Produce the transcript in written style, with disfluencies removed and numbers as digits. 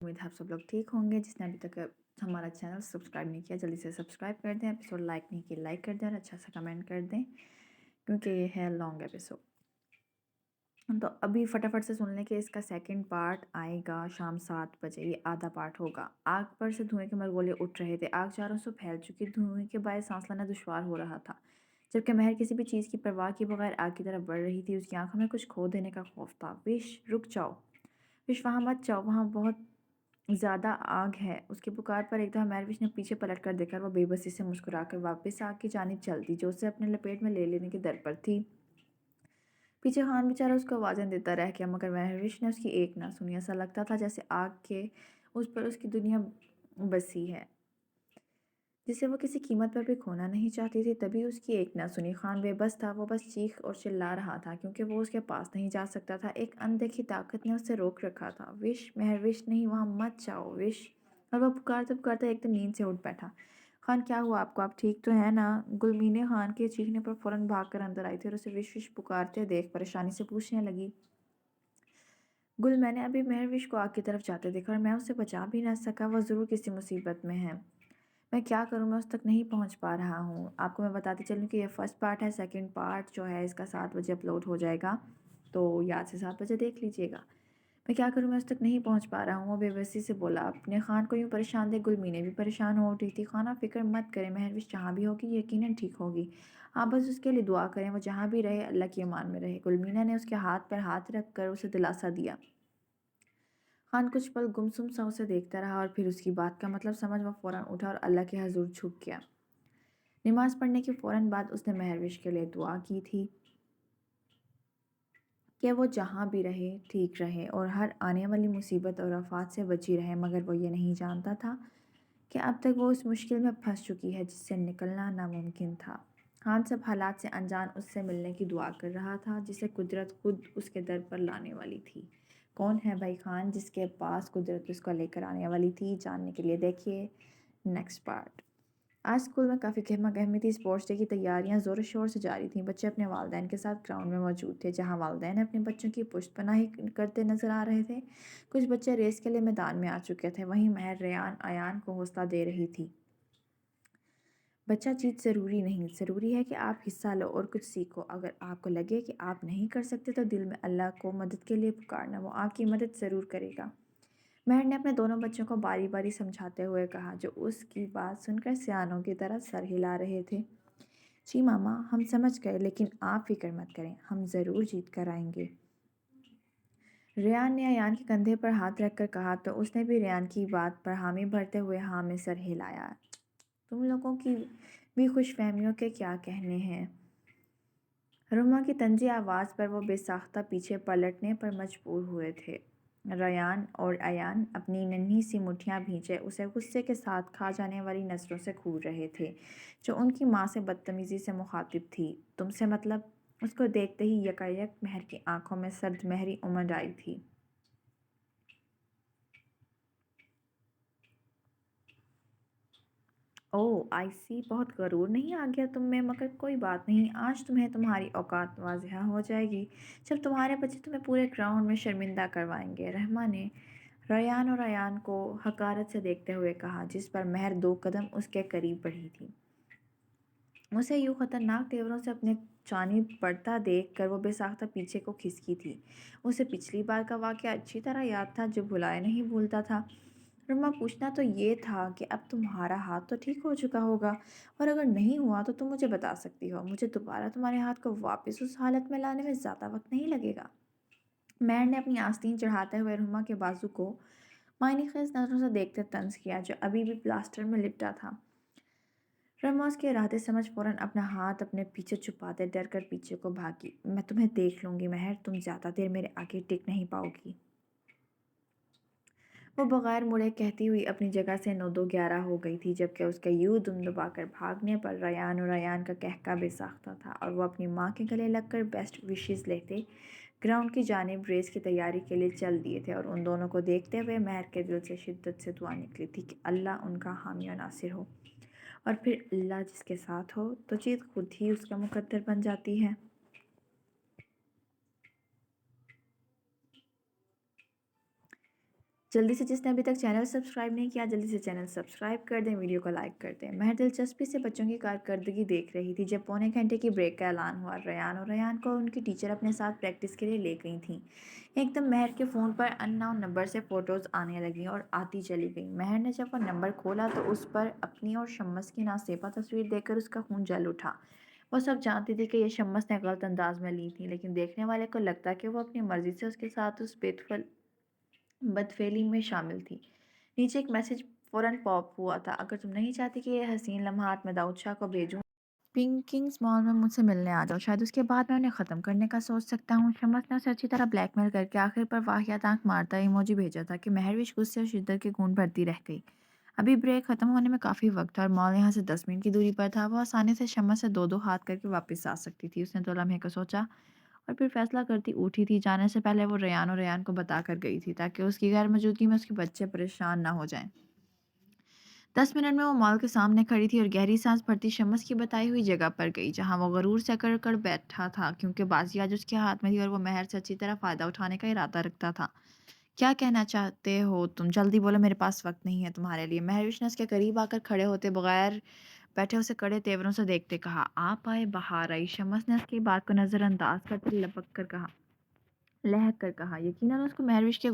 उम्मीद है आप सब लोग ठीक होंगे। जिसने अभी तक हमारा चैनल सब्सक्राइब नहीं किया जल्दी से सब्सक्राइब कर दें। एपिसोड लाइक नहीं किया लाइक कर दें और अच्छा सा कमेंट कर दें क्योंकि ये है लॉन्ग एपिसोड। तो अभी फटाफट से सुन लें कि इसका सेकंड पार्ट आएगा शाम 7 बजे। ये आधा पार्ट होगा। आग पर से धुएं के मरगोले उठ रहे थे। आग चारों से फैल चुकी। धुएं के बायस सांस लेना दुश्वार हो रहा था। जबकि महर किसी भी चीज़ की परवाह किए बगैर आग की तरफ बढ़ रही थी। उसकी आंखों में कुछ खो देने का खौफ था। विश रुक जाओ, विश वहाँ मत जाओ, वहाँ बहुत ज़्यादा आग है। उसकी पुकार पर एकदम महरविश ने पीछे पलट कर देखा। वो बेबसी से मुस्कुराकर वापस आग की जानिब चल दी जो उसे अपने लपेट में ले लेने की दर पर थी। पीछे खान बेचारा उसको आवाज़ें देता रह गया मगर महरविश ने उसकी एक ना सुनी। ऐसा लगता था जैसे आग के उस पर उसकी दुनिया बसी है जिसे वो किसी कीमत पर भी खोना नहीं चाहती थी। तभी उसकी एक ना सुनी। खान बेबस था। वो बस चीख और चिल्ला रहा था क्योंकि वो उसके पास नहीं जा सकता था। एक अनदेखी ताकत ने उसे रोक रखा था। विश, महरविश नहीं, वहाँ मत जाओ विश। और वह पुकारते पुकारते एकदम नींद से उठ बैठा। खान, क्या हुआ आपको? आप ठीक तो है ना? गुलमीने खान के चीखने पर फौरन भाग कर अंदर आई थी और उसे विश विश पुकारते देख परेशानी से पूछने लगी। गुल, मैंने अभी महरविश को आग की तरफ जाते देखा और मैं उसे बचा भी ना सका। वह ज़रूर किसी मुसीबत में है। मैं क्या करूं, मैं उस तक नहीं पहुंच पा रहा हूं। आपको मैं बताती चलूं कि ये फर्स्ट पार्ट है। सेकंड पार्ट जो है इसका 7 बजे अपलोड हो जाएगा, तो याद से 7 बजे देख लीजिएगा। मैं क्या करूं, मैं उस तक नहीं पहुंच पा रहा हूं, वो बेबसी से बोला। अपने खान को यूं परेशान देख गुलमीने भी परेशान हो उठी थी। खान, आप फिक्र मत करें, महरविश जहाँ भी होगी यकीनन ठीक होगी। आप बस उसके लिए दुआ करें। वो जहाँ भी रहे अल्लाह की अमान में रहे। गुलमीना ने उसके हाथ पर हाथ रख कर उसे दिलासा दिया। खान कुछ पल गुमसुम सा उसे देखता रहा और फिर उसकी बात का मतलब समझ वह फौरन उठा और अल्लाह के हजूर झुक गया। नमाज पढ़ने के फौरन बाद उसने महरविश के लिए दुआ की थी कि वो जहाँ भी रहे ठीक रहे और हर आने वाली मुसीबत और आफात से बची रहे। मगर वो ये नहीं जानता था कि अब तक वो उस मुश्किल में फंस चुकी है जिससे निकलना नामुमकिन था। खान सब हालात से अनजान उससे मिलने की दुआ कर रहा था जिसे कुदरत खुद उसके दर पर लाने वाली थी। कौन है भाई खान जिसके पास कुदरत उसको लेकर आने वाली थी? जानने के लिए देखिए नेक्स्ट पार्ट। आज स्कूल में काफ़ी गहमा गहमी थी। स्पोर्ट्स डे की तैयारियां ज़ोर शोर से जारी थीं। बच्चे अपने वालिदैन के साथ ग्राउंड में मौजूद थे जहां वालिदैन अपने बच्चों की पुश्तपनाही करते नजर आ रहे थे। कुछ बच्चे रेस के लिए मैदान में आ चुके थे। वहीं महर रेयान अयान को हौसला दे रही थी। बच्चा जीत ज़रूरी नहीं, ज़रूरी है कि आप हिस्सा लो और कुछ सीखो। अगर आपको लगे कि आप नहीं कर सकते तो दिल में अल्लाह को मदद के लिए पुकारना, वो आपकी मदद ज़रूर करेगा। महर ने अपने दोनों बच्चों को बारी बारी समझाते हुए कहा जो उसकी बात सुनकर सियानों की तरह सर हिला रहे थे। जी मामा, हम समझ गए, लेकिन आप फिक्र मत करें, हम ज़रूर जीत कर आएंगे। रेयान ने अयान के कंधे पर हाथ रखकर कहा तो उसने भी रेयान की बात पर हामी भरते हुए हाँ में सर हिलाया। तुम लोगों की भी खुशफहमियों के क्या कहने हैं? रुमा की तंजी आवाज़ पर वो बेसाख्ता पीछे पलटने पर मजबूर हुए थे। रयान और अयान अपनी नन्ही सी मुट्ठियाँ भींचे उसे गुस्से के साथ खा जाने वाली नज़रों से घूर रहे थे जो उनकी माँ से बदतमीज़ी से मुखातिब थी। तुमसे मतलब? उसको देखते ही यकायक महर की आंखों में सर्द महरी उमड़ आई थी। ओह आई सी, बहुत गरूर नहीं आ गया तुम में? मगर कोई बात नहीं, आज तुम्हें तुम्हारी औकात वाज़िह हो जाएगी जब तुम्हारे बच्चे तुम्हें पूरे ग्राउंड में शर्मिंदा करवाएंगे। रहमा ने रयान और अयान को हकारत से देखते हुए कहा जिस पर महर 2 कदम उसके करीब बढ़ी थी। उसे यूं खतरनाक तेवरों से अपने जानिब बढ़ता देख कर वो बेसाख्ता पीछे को खिसकी थी। उसे पिछली बार का वाक़या अच्छी तरह याद था जो भुलाए नहीं भूलता था। रुमा, पूछना तो ये था कि अब तुम्हारा हाथ तो ठीक हो चुका होगा और अगर नहीं हुआ तो तुम मुझे बता सकती हो। मुझे दोबारा तुम्हारे हाथ को वापस उस हालत में लाने में ज़्यादा वक्त नहीं लगेगा। मैर ने अपनी आस्तीन चढ़ाते हुए रुमा के बाजू को मायने खेज नज़रों से देखते तंज किया जो अभी भी प्लास्टर में लिपटा था। रमा उसके इरादे समझ फौरन अपना हाथ अपने पीछे छुपाते डर कर पीछे को भागी। मैं तुम्हें देख लूंगी महर, तुम ज़्यादा देर मेरे आगे टिक नहीं पाओगी। वो बगैर मुड़े कहती हुई अपनी जगह से 9-2-11 हो गई थी जबकि उसके यूं दुम दबाकर भागने पर रयान और अयान का कहका बेसाख्ता था और वो अपनी माँ के गले लगकर बेस्ट विशेस लेते ग्राउंड की जानिब रेस की तैयारी के लिए चल दिए थे। और उन दोनों को देखते हुए महर के दिल से शिद्दत से दुआ निकली थी कि अल्लाह उनका हामी और नासिर हो। और फिर अल्लाह जिसके साथ हो तो जीत खुद ही उसका मुकद्दर बन जाती है। جلدی سے جس نے ابھی تک چینل سبسکرائب نہیں کیا جلدی سے چینل سبسکرائب کر دیں، ویڈیو کو لائک کر دیں۔ مہر دلچسپی سے بچوں کی کارکردگی دیکھ رہی تھی جب پونے گھنٹے کی بریک کا اعلان ہوا۔ ریان کو ان کی ٹیچر اپنے ساتھ پریکٹس کے لیے لے گئی تھیں۔ ایک دم مہر کے فون پر ان نون نمبر سے فوٹوز آنے لگیں اور آتی چلی گئیں۔ مہر نے جب وہ نمبر کھولا تو اس پر اپنی اور شمس کی ناصیبہ تصویر دیکھ کر اس کا خون جل اٹھا۔ وہ سب جانتی تھی کہ یہ شمس نے غلط انداز میں لی تھی، لیکن دیکھنے والے کو لگتا کہ وہ اپنی مرضی سے اس کے ساتھ اس بدفعلی میں شامل تھی۔ نیچے ایک میسج فوراً پاپ ہوا تھا: اگر تم نہیں چاہتی کہ یہ حسین لمحات میں داؤد شاہ کو بھیجوں، پنک کنگز مال میں مجھ سے ملنے آ جاؤ، شاید اس کے بعد میں انہیں ختم کرنے کا سوچ سکتا ہوں۔ شمس نے اسے اچھی طرح بلیک میل کر کے آخر پر واحد آنکھ مارتا ایموجی بھیجا تھا کہ مہروش غصے اور شدت کے گون بھرتی رہ گئی۔ ابھی بریک ختم ہونے میں کافی وقت تھا اور مال یہاں سے 10 منٹ کی دوری پر تھا۔ وہ آسانی سے شمس سے 2 ہاتھ کر کے واپس آ سکتی تھی۔ اس نے 2 لمحے کو سوچا اور پھر فیصلہ کرتی اٹھی تھی۔ جانے سے پہلے وہ ریان کو بتا کر گئی تھی تاکہ اس کی غیر موجودگی میں اس کے بچے پریشان نہ ہو جائیں۔ 10 منٹ میں وہ مال کے سامنے کھڑی تھی اور گہری سانس بھرتی شمس کی بتائی ہوئی جگہ پر گئی جہاں وہ غرور سے اکڑ کر بیٹھا تھا، کیونکہ بازی آج اس کے ہاتھ میں تھی اور وہ مہر سے اچھی طرح فائدہ اٹھانے کا ارادہ رکھتا تھا۔ کیا کہنا چاہتے ہو تم؟ جلدی بولو، میرے پاس وقت نہیں ہے تمہارے لیے۔ مہروش نے اس کے قریب آ کر کھڑے ہوتے بغیر بیٹھے اسے کڑے تیوروں سے دیکھتے کہا۔ آپ آئے بہار آئی۔ شمس نے اس کی بات کو نظر انداز کرتے لہک کر کہا۔ یقیناً اس کو مہروش کے